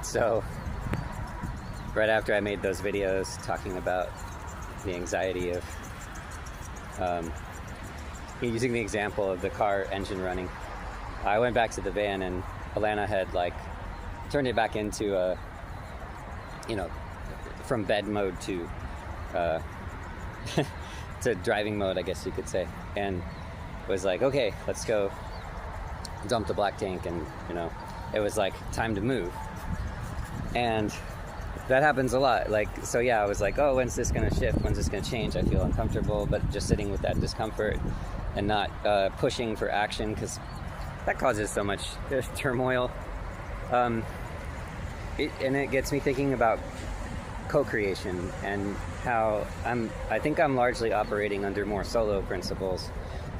So right after I made those videos talking about the anxiety of using the example of the car engine running, I went back to the van, and Alana had like turned it back into a, from bed mode to to driving mode, I guess you could say, and was like, okay, let's go dump the black tank. And it was like time to move, and that happens a lot. Like, so yeah, I was like, oh, when's this gonna shift, when's this gonna change? I feel uncomfortable, but just sitting with that discomfort and not pushing for action, because that causes so much turmoil. And it gets me thinking about co-creation and how I think I'm largely operating under more solo principles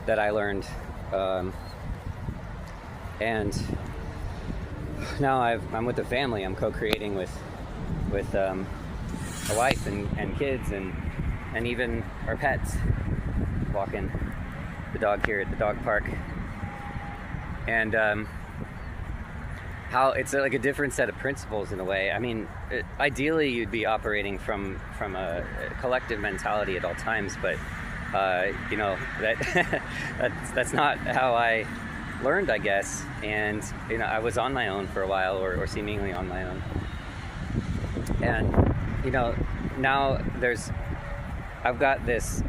that I learned, and now I'm with a family. I'm co-creating with a wife and kids and even our pets, walking the dog here at the dog park, and how it's like a different set of principles in a way. I mean, ideally you'd be operating from a collective mentality at all times, but that's not how I learned, I guess. And I was on my own for a while, or seemingly on my own, and now I've got this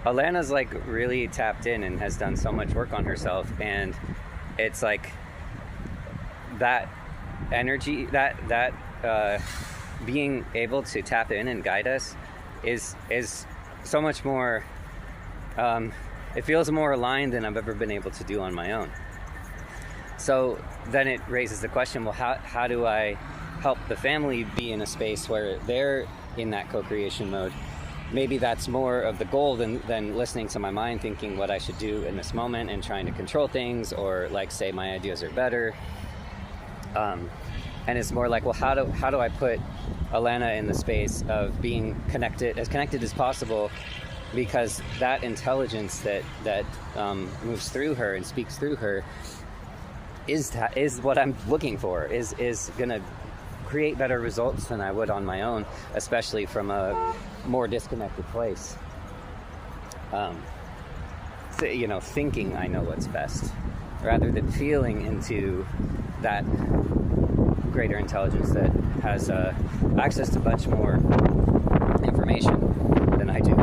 Alana's like really tapped in and has done so much work on herself, and it's like that energy, that being able to tap in and guide us is so much more, it feels more aligned than I've ever been able to do on my own. So then it raises the question, well, how do I help the family be in a space where they're in that co-creation mode? Maybe that's more of the goal than listening to my mind thinking what I should do in this moment and trying to control things, or like say my ideas are better. And it's more like, well, how do I put Alana in the space of being connected as possible, because that intelligence that moves through her and speaks through her is what I'm looking for, is gonna create better results than I would on my own, especially from a more disconnected place. Thinking I know what's best, rather than feeling into that greater intelligence that has access to much more information than I do.